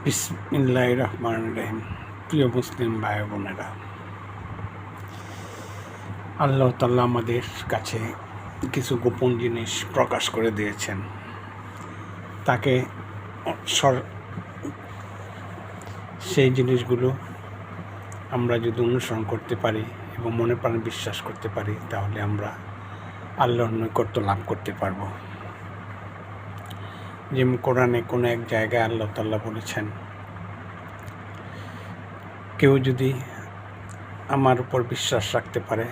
বিসমিল্লাহির রহমানির রহিম। প্রিয় মুসলিম ভাই বোনেরা, আল্লাহ তাআলা আমাদের কাছে কিছু গোপন জিনিস প্রকাশ করে দিয়েছেন। তাকে সেই জিনিসগুলো আমরা যদি অনুসরণ করতে পারি এবং মনে প্রাণে বিশ্বাস করতে পারি, তাহলে আমরা আল্লাহর নৈকট্য লাভ করতে পারব। যেমন কোরআনে কোনো এক জায়গায় আল্লাহ তাআলা বলেছেন, কেউ যদি আমার উপর বিশ্বাস রাখতে পারে,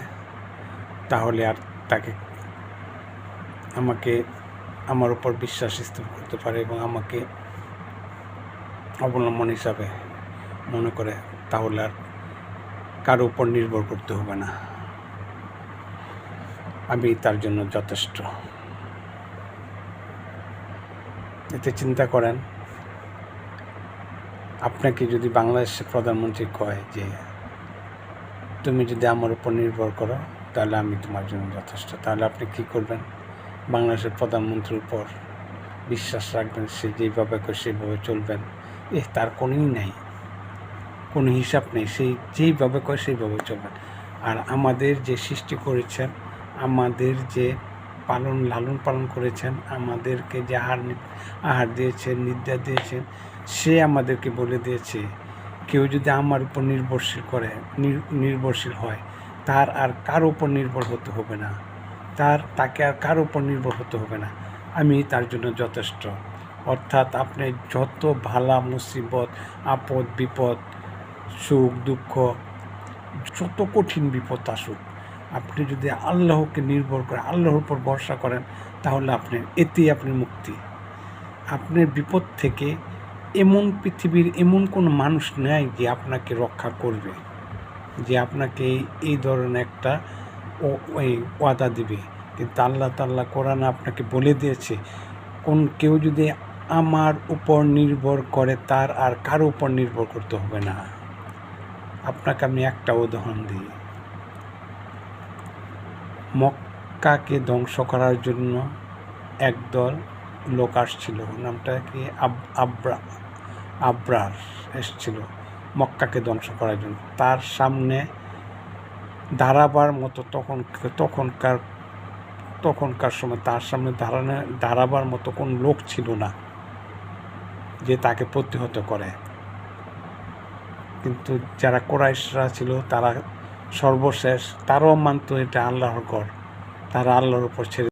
তাহলে আর তাকে আমার উপর বিশ্বাস স্থাপন করতে পারে এবং আমাকে অবলম্বন হিসাবে মনে করে, তাহলে আর কারো উপর নির্ভর করতে হবে না, আমি তার জন্য যথেষ্ট। এতে চিন্তা করেন, আপনাকে যদি বাংলাদেশের প্রধানমন্ত্রী কয় যে তুমি যদি আমার উপর নির্ভর করো, তাহলে আমি তোমার জন্য যথেষ্ট, তাহলে আপনি কি করবেন? বাংলাদেশের প্রধানমন্ত্রীর উপর বিশ্বাস রাখবেন, সে যেইভাবে করে সেইভাবে চলবেন। তার কোনোই নাই, কোনো হিসাব নেই, সেই যেইভাবে করে সেইভাবে চলবেন। আর আমাদের যে সৃষ্টি করেছেন, আমাদের যে লালন পালন করেছেন, আমাদেরকে যে আহার দিয়েছেন, নিদ্রা দিয়েছেন, সে আমাদেরকে বলে দিয়েছে, কেউ যদি আমার উপর নির্ভরশীল হয়, তার আর কারো উপর নির্ভর হতে হবে না, তাকে আর কারো উপর নির্ভর হতে হবে না, আমি তার জন্য যথেষ্ট। অর্থাৎ আপনি যত ভালা মুসিবত, আপদ বিপদ, সুখ দুঃখ, যত কঠিন বিপদ আসুক, আপনি যদি আল্লাহকে নির্ভর করেন, আল্লাহর উপর ভরসা করেন, তাহলে এতেই আপনি মুক্তি। আপনার বিপদ থেকে পৃথিবীর এমন কোনো মানুষ নেই যে আপনাকে রক্ষা করবে, যে আপনাকে এই ধরনের একটা ওয়াদা দিবে। কিন্তু আল্লাহ তাআলা কোরআনে আপনাকে বলে দিয়েছে, কেউ যদি আমার উপর নির্ভর করে, তার আর কারো উপর নির্ভর করতে হবে না। আপনাকে আমি একটা উদাহরণ দিই। মক্কাকে ধ্বংস করার জন্য একদল লোক আসছিল, নামটা কি আবরার এসছিল মক্কাকে ধ্বংস করার জন্য। তার সামনে দাঁড়াবার মতো তখনকার সময় তার সামনে দাঁড়াবার মতো কোনো লোক ছিল না যে তাকে প্রতিহত করে। কিন্তু যারা কুরাইশরা ছিল, তারা সর্বশেষ, তারাও মানত এটা আল্লাহর ঘর, তারা আল্লাহর উপর ছেড়ে